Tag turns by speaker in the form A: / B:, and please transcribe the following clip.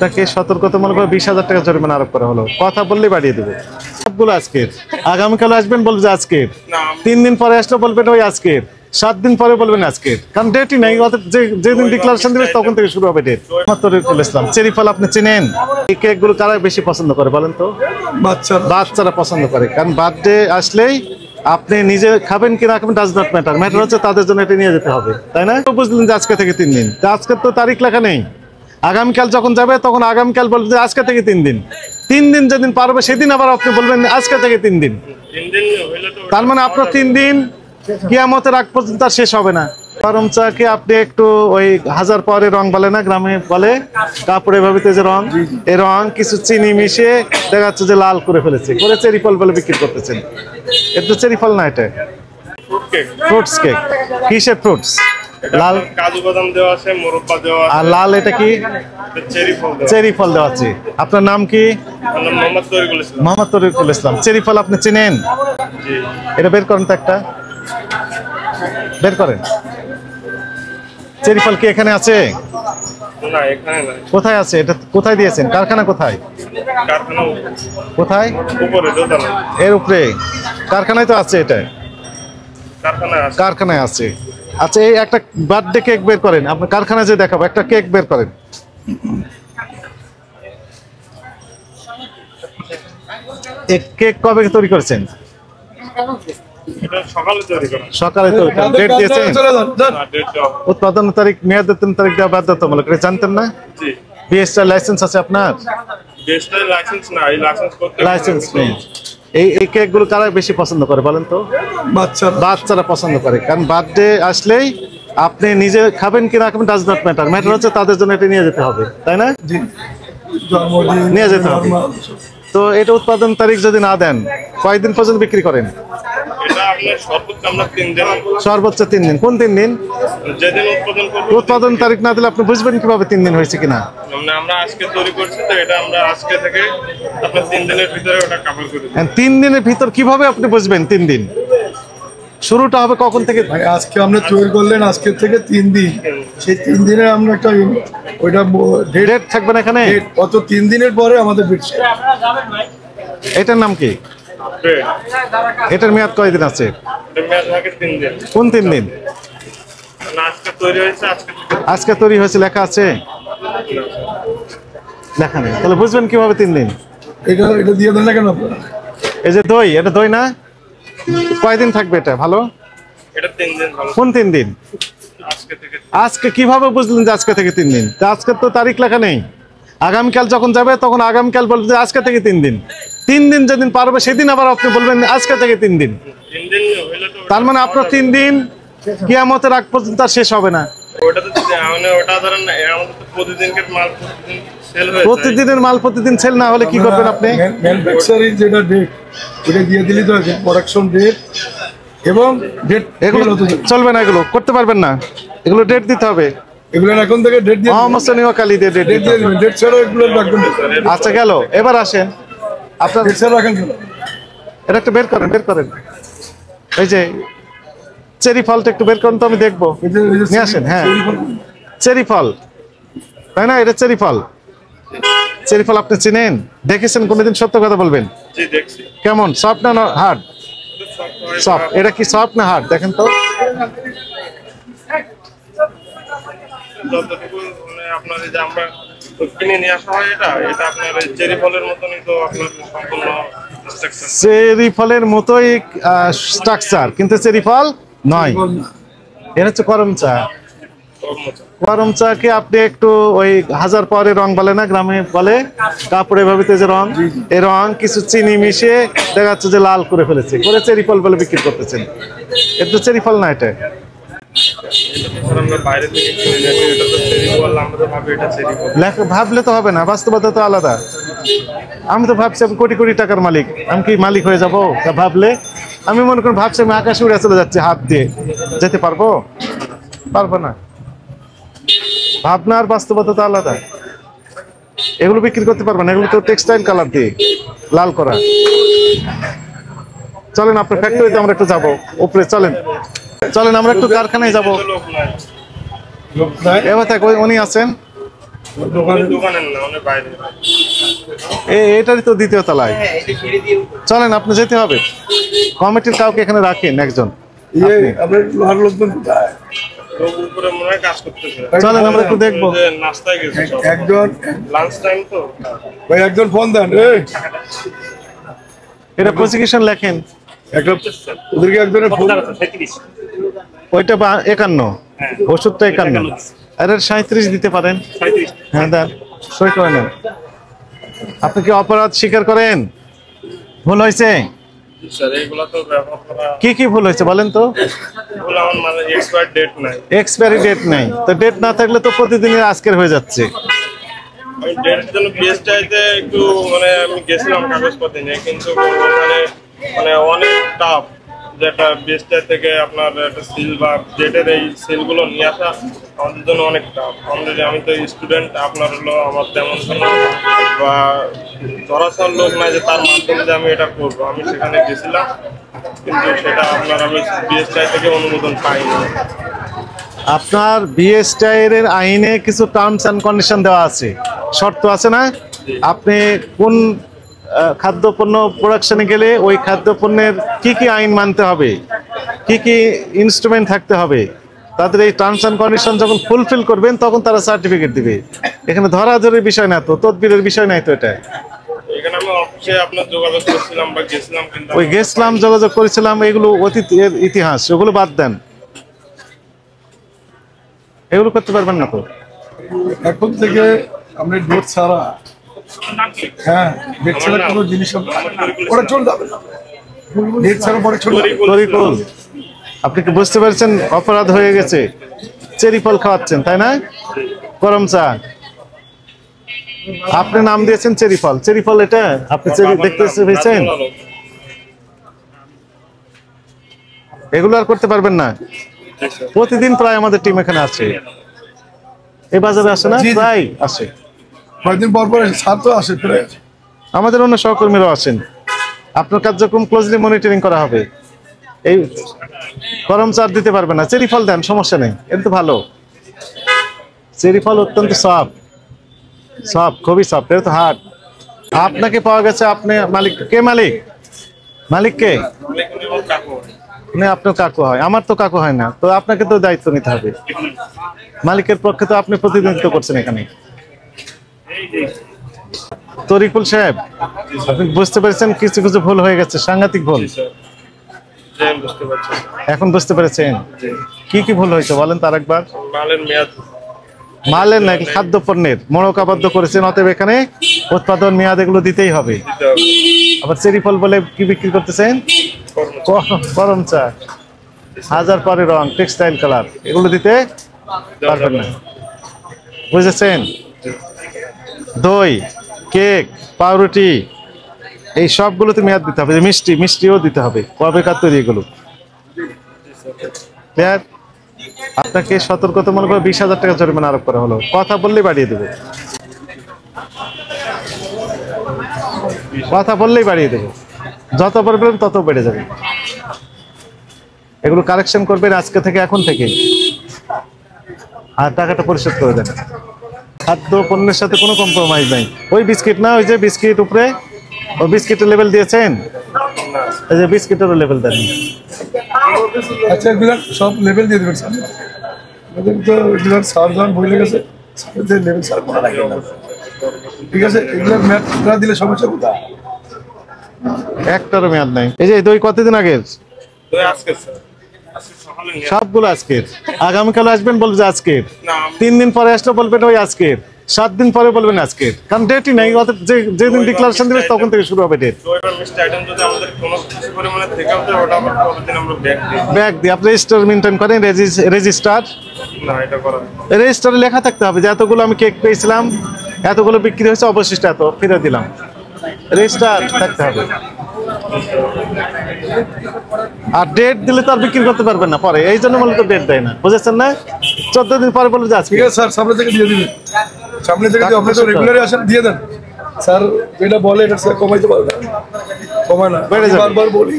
A: তাকে সতর্কতামূলক 20,000 টাকা জরিমানা আরোপ করা হলো। কথা বললেই বাড়িয়ে দেবে। সবগুলো আজকের, আগামীকাল আসবেন বলবে যে আজকের, 3 দিন পরে আসলে বলবেন ওই আজকের, 7 দিন পরে বলবেন আজকের, কারণ ডেটই নাই। যেদিন ডিক্লারেশন দিবে তখন থেকে শুরু হবে ডেট। তরিকুল ইসলাম। চেরি ফল আপনি চেনেন? এই কেকগুলো কারা বেশি পছন্দ করে বলেন তো? বাচ্চারা পছন্দ করে, কারণ বার্থডে আসলেই আপনি নিজে খাবেন কিনা খাবেন ডাজ নট ম্যাটার, ম্যাটার হচ্ছে তাদের জন্য এটা নিয়ে যেতে হবে, তাই না? বুঝলেন যে আজকে থেকে 3 দিন, আজকে তো তারিখ লেখা নেই। আগামীকাল যখন যাবে তখন আগামীকাল বলবে যে আজকে থেকে 3 দিন, 3 দিন যেদিন পারবে সেদিন আবার আপনি বলবেন আজকে থেকে 3 দিন। তার মানে আপনার 3 দিন কিয়ামতের আগ পর্যন্ত আর শেষ হবে না। গরম চাকে আপনি একটু ওই 1000 পরে রং বলে না, গ্রামে বলে কাপড়ে ভাবিতে যে রং, এই রং কিছু চিনি মিশিয়ে দেখা যাচ্ছে যে লাল করে ফেলেছে, করে চেরি ফল বলে বিক্রি করতেছেন। এটা তো চেরি ফল না, এটা ফ্রুটস কেক। কিসের ফ্রুটস? লাল
B: কাজু বাদাম দেওয়া আছে, মোরব্বা দেওয়া আছে।
A: আর লাল এটা কি? চেরি ফল দেওয়া আছে। আপনার নাম কি? মোহাম্মদ তরিকুল ইসলাম। চেরি ফল আপনি চিনেন? এটা বের করেন তো, একটা বের করেন। চেরি ফল কি এখানে আছে?
B: না, এখানে না।
A: কোথায় আছে এটা? কোথায় দিয়েছেন? কারখানা কোথায়?
B: কারখানা
A: কোথায়?
B: উপরে দোতলা।
A: এর উপরে কারখানায় তো আছে, এটা
B: কারখানায়
A: আছে। আচ্ছা, এই একটা বার্থডে কেক বের করেন, আপনার কারখানায় যে দেখাবো, একটা কেক বের করেন। এই কেক কবে তৈরি করেছেন? সকালে তৈরি করেন। ডেট দিয়েছেন? উৎপাদন তারিখ, মেয়াদের তারিখ দেওয়া বাধ্যতামূলক, এটা জানতেন না? বিএসটিআই লাইসেন্স আছে আপনার? লাইসেন্স নেই। এই কেকগুলো কারা বেশি পছন্দ করে বলেন তো? বাচ্চারা পছন্দ করে, কারণ বার্থডে আসলেই আপনি নিজে খাবেন কিনা খাবেন ডাজ নট ম্যাটার, ম্যাটার হচ্ছে তাদের জন্য এটা নিয়ে যেতে হবে, তাই না? নিয়ে যেতে হবে। তো এটা উৎপাদন তারিখ যদি না দেন কয়দিন পর্যন্ত বিক্রি করেন? সর্বোচ্চ 3 দিন। কোন 3 দিন? উৎপাদন তারিখ না দিলে আপনি বুঝবেন কিভাবে 3 দিন হয়েছে কিনা?
B: আমরা আজকে তৈরি করছি, তো এটা আমরা আজকে থেকে আপনার 3 দিনের ভিতরে ওটা কভার করে দেব।
A: 3 দিনের ভিতর কিভাবে আপনি বুঝবেন 3 দিন? শুরুটা হবে কখন থেকে?
C: আজকে আমরা তৈরি করলেন, আজকে থেকে 3 দিন, সেই 3 দিনে আমরা একটা ওইটা
A: ডেট থাকবে না এখানে?
C: কত 3 দিনের পরে আমাদের বিটস।
A: এটার নাম কি? এটার মেয়াদ কয়দিন আছে? কোন 3 দিন? আজকে তৈরি হয়েছে লেখা আছে? লেখা নেই, তাহলে বুঝবেন কিভাবে 3 দিন?
C: এটা দিয়ে দেন না কেন আপনারা?
A: এই যে দই, এটা দই না? কয়দিন থাকবে এটা ভালো?
B: এটা 3 দিন ভালো।
A: কোন 3 দিন? আজকে কিভাবে বুঝলেন যে আজকে থেকে 3 দিন? আজকে তো তারিখ লেখা নেই। আগামীকাল যখন যাবে তখন আগামীকাল বলবে যে আজকে থেকে 3 দিন, 3 দিন যেদিন পারবে সেদিন আবার আপনি বলবেন আজকে থেকে 3 দিন। তার মানে আপনার 3 দিন কিয়ামতের আগ পর্যন্ত আর শেষ হবে না। প্রতিদিনের মাল প্রতিদিন সেল না হলে কি করবেন আপনি?
C: ম্যানুফ্যাকচারিং যেটা ডেট ওটা দিয়ে দিলেই তো আছে, প্রোডাকশন ডেট এবং ডেট।
A: এগুলো চলবে না, এগুলো করতে পারবেন না, এগুলো ডেট দিতে হবে।
C: এগুলো এখন থেকে ডেট দিয়ে
A: মহামসনীয় কালি দিয়ে ডেট দিয়ে দিবেন।
C: ডেট ছাড়া এগুলো রাখবেন।
A: আচ্ছা গেল, এবার আসেন আপনার
C: ডেট ছাড়া রাখেন কেন?
A: এটা একটু বের করেন। এই যে চেরি ফলটা একটু বের করেন তো, আমি দেখবো। নিয়ে আসেন। হ্যাঁ, চেরি ফল, তাই না? এটা চেরি ফল। চেরি ফল আপনি চিনেন? দেখেছেন কোনদিন? সত্য কথা বলবেন। কেমন, সফট না হার্ড? সফট। এটা কি সফট না হার্ড দেখেন তো?
B: আপনার এই যে আমরা কিনে নিয়ে আসা হয়, এটা আপনার চেরি ফলের মতনই, তো আপনার সম্পূর্ণ
A: চেরি ফলের মতোই স্ট্রাকচার, কিন্তু চেরি ফল নয়। এটা হচ্ছে করম চা। করম চাকে আপনি একটু ওই 1000 পরে রং বলে না, গ্রামে বলে কাপড়ে ভাবিতে যে রং, এই রং কিছু চিনি মিশিয়ে দেখা যাচ্ছে যে লাল করে ফেলেছে, করে চেরি ফল বলে বিক্রি করতেছেন। এটা তো চেরি ফল না, এটা ভাবলে তো হবে না, বাস্তবতা তো আলাদা। আমি তো ভাবছি আমি কোটি কোটি টাকার মালিক, আমি কি মালিক হয়ে যাবো? ভাবলে আমি মনে করি ভাবছি আমি আকাশে উড়ে চলে যাচ্ছি, হাত দিয়ে যেতে পারবো না। ভাবনার বাস্তবতা তো আলাদা। এগুলো বিক্রি করতে পারবে না, এগুলো তো টেক্সটাইল কালার দিয়ে লাল করা। চলেন আপনার ফ্যাক্টরিতে আমরা একটু যাবো, উপরে চলেন আমরা একটু কারখানায় যাবো। এবার উনি আছেন,
B: দোকানের না, অনেক বাইরে।
A: এটারই তো দ্বিতীয় তলায়। চলেন, আপনি যেতে হবে, কমিটির কাউকে এখানে রাখেন একজন।
C: আপনার লোহার লোকজন কোথায়?
B: লোক উপরে মনে হয় কাজ করতেছে।
A: চলেন আমরা একটু দেখবো।
B: যে নাস্তায় গেছে সব।
C: একজন
B: লাঞ্চ টাইম তো।
C: ভাই একজন ফোন দেন রে।
A: এটা প্রসিকিউশন লেখেন।
C: একটা ওদেরকে একজনের ফোন
A: ওইটা 51, ওষুধটা 51, আর 37 দিতে পারেন। হ্যাঁ দেন, সই করে নেন। আপনি কি অপরাধ স্বীকার করেন? ভুল হয়েছে?
B: স্যার এগুলা তো ব্যবহার করা
A: কি কি ভুল হয়েছে বলেন তো?
B: এগুলো আমার মানে এক্সপায়ার ডেট নাই।
A: এক্সপায়ারি ডেট নাই তো, ডেট না থাকলে তো প্রতিদিনের আজকের হয়ে যাচ্ছে।
B: আমি ডেটের জন্য বিএসটিআইতে একটু মানে আমি গেছিলাম কাগজপত্র নিয়ে, কিন্তু ওখানে মানে অনেক টাফ, যেটা বিএসটিআই থেকে আপনার একটা সিল বা ডেটের এই সিলগুলো নিয়ে আসা আমাদের জন্য অনেক টাফ। অলরেডি আমি তো স্টুডেন্ট, আপনার হলো আমার তেমন কোনো বা ধরাছাড় লোক নাই যে তার মাধ্যমে যে আমি এটা করবো। আমি সেখানে গেছিলাম, কিন্তু সেটা আপনার আমি বিএসটিআই থেকে অনুমোদন পাইনি।
A: আপনার বিএসটিআই এর আইনে কিছু টার্মস এন্ড কন্ডিশন দেওয়া আছে, শর্ত আছে না? আপনি কোন খাদ্যপণ্য প্রোডাকশনে গেলে ওই খাদ্যপণ্যের কি কি আইন মানতে হবে, কি কি ইনস্ট্রুমেন্ট থাকতে হবে, তাদের এই টার্মস এন্ড কন্ডিশন যখন ফুলফিল করবেন তখন তারা সার্টিফিকেট দিবে। এখানে ধরাধরির বিষয় না তো, তদবিরের বিষয় নাই তো এটা।
B: এখানে আমি অফিসে আপনার যোগাযোগ করছিলাম বা গেছিলাম, কিন্তু
A: ওই গেছিলাম, যোগাযোগ করেছিলাম, এগুলো অতীতের ইতিহাস, ওগুলো বাদ দেন, এগুলো করতে পারবেন না তো।
C: এখন থেকে আমরা ডেট ছাড়া, হ্যাঁ ডেট ছাড়া কোনো জিনিস ওরা চলে যাবে না। ডেট ছাড়া পরে চলে যাবে।
A: তরিকুল, আপনি কি বুঝতে পারছেন অপরাধ হয়ে গেছে? চেরি ফল খাওয়াচ্ছেন তাই না, গরম চা, আপনি নাম দিয়েছেন চেরি ফল। চেরি ফল এটা আপনি চেরি দেখতে পেয়েছেন? এগুলো আর করতে পারবেন না। প্রতিদিন প্রায় আমাদের টিম এখানে আছে, এই বাজারে আসে না, প্রায় আসে,
C: কয়েকদিন পর পর ছাত্র আসে ফিরে।
A: আমাদের অন্য সহকর্মীরাও আসেন। আপনার কার্যক্রম ক্লোজলি মনিটরিং করা হবে। এই গরম চা দিতে পারবেন না, চেরি ফল দেন, সমস্যা নেই, এটা তো ভালো। চেরি ফল অত্যন্ত সফট, সফট, খুবই সফট, এটা তো হার্ড। আপনাকে পাওয়া গেছে, আপনি মালিক কে? মালিক, মালিক কে? না, আপনার কাকু হয়, আমার তো কাকু হয় না, তো আপনাকে তো দায়িত্ব নিতে হবে। মালিকের পক্ষে তো আপনি প্রতিনিধিত্ব করছেন এখানে। তরিকুল সাহেব, আপনি বুঝতে পেরেছেন কিছু কিছু ভুল হয়ে গেছে, সাংঘাতিক ভুল।
B: বুঝতে পারছি।
A: এখন বুঝতে পেরেছেন কি কি ভুল হয়েছে বলেন তার একবার।
B: মালের মেয়াদ,
A: মালের নাকি খাদ্যপণ্যের মোড়কাবদ্ধ করেছেন, অতএব এখানে উৎপাদন মেয়াদ এগুলো দিতেই হবে। আবার চেরি ফল বলে কি বিক্রি করতেছেন? গরম চা, হাজার পরে রং, টেক্সটাইল কালার, এগুলো দিতে পারবেন না, বুঝেছেন? দই, কেক, পাউরুটি, এই সবগুলোতে মেয়াদ দিতে হবে। মিষ্টি, মিষ্টিও দিতে হবে, কবেকার তৈরি এগুলো। ক্লিয়ার? আপনাকে সতর্কতামূলক 20,000 টাকা জরিমানা আরোপ করা হলো, কথা বললেই বাড়িয়ে দেবে, কথা বললেই বাড়িয়ে দেবে, যত বলবেন তত বেড়ে যাবে। এগুলো কারেকশন করবেন আজকে থেকে, এখন থেকে, আর টাকাটা পরিশোধ করে দেন। খাদ্য পণ্যের সাথে কোনো কম্প্রোমাইজ নাই। ওই বিস্কিট না, ওই যে বিস্কিট উপরে, ওই বিস্কিটের লেভেল দিয়েছেন, এই যে বিস্কিটেরও লেভেল দেন।
C: আচ্ছা এগুলো সব লেভেল দিয়ে দেবেন স্যার, আমাদের তো এগুলোর সার যখন বই লেগেছে লেভেল সার করা লাগে না, ঠিক আছে? এগুলোর ম্যাথ না দিলে সমস্যা কোথায়?
A: একটারও মেয়াদ নাই। এই যে দই কতদিন আগের?
B: আজকে স্যার, আজকে সকালে নিয়ে
A: সবগুলো আজকের। আগামীকাল আসবেন বলবে আজকের,
B: না
A: 3 দিন পরে আসলে বলবেন ওই আজকের, 7 দিন পরে বলবেন আজকের, কারণ ডেটই নাই। অর্থাৎ যেদিন ডিক্লারেশন দিবে তখন থেকে শুরু হবে ডেট।
B: দই বা মিষ্টি আইটেম যদি আমাদের কোনো কিছু পরিমাণে থেকেও যায়, ওটা আবার পরের দিন আমরা ব্যাক দিই।
A: ব্যাগ দিয়ে আপনি রেজিস্টার মেনটেন করেন, রেজিস্টার,
B: না এটা করা
A: রেজিস্টারে লেখা থাকতে হবে যে এতগুলো আমি কেক পেয়েছিলাম, এতগুলো বিক্রি হয়েছে, অবশিষ্ট এত ফিরে দিলাম, রেজিস্টার থাকতে হবে। আর ডেট দিলে তো আর বিক্রি করতে পারবেন না পরে, এই জন্য মূলত ডেট দেয় না, বুঝেছেন না? 14 দিন পরে বলবে যে আজকে।
C: ঠিক আছে স্যার, সামনে থেকে দিয়ে দিবেন, সামনে থেকে দিয়ে, আপনি তো রেগুলারই আসেন, দিয়ে দেন স্যার। যেটা বলে এটা স্যার কমাইতে পারবে না, কমায় না,
A: বেড়ে যাবে।
C: বারবার বলি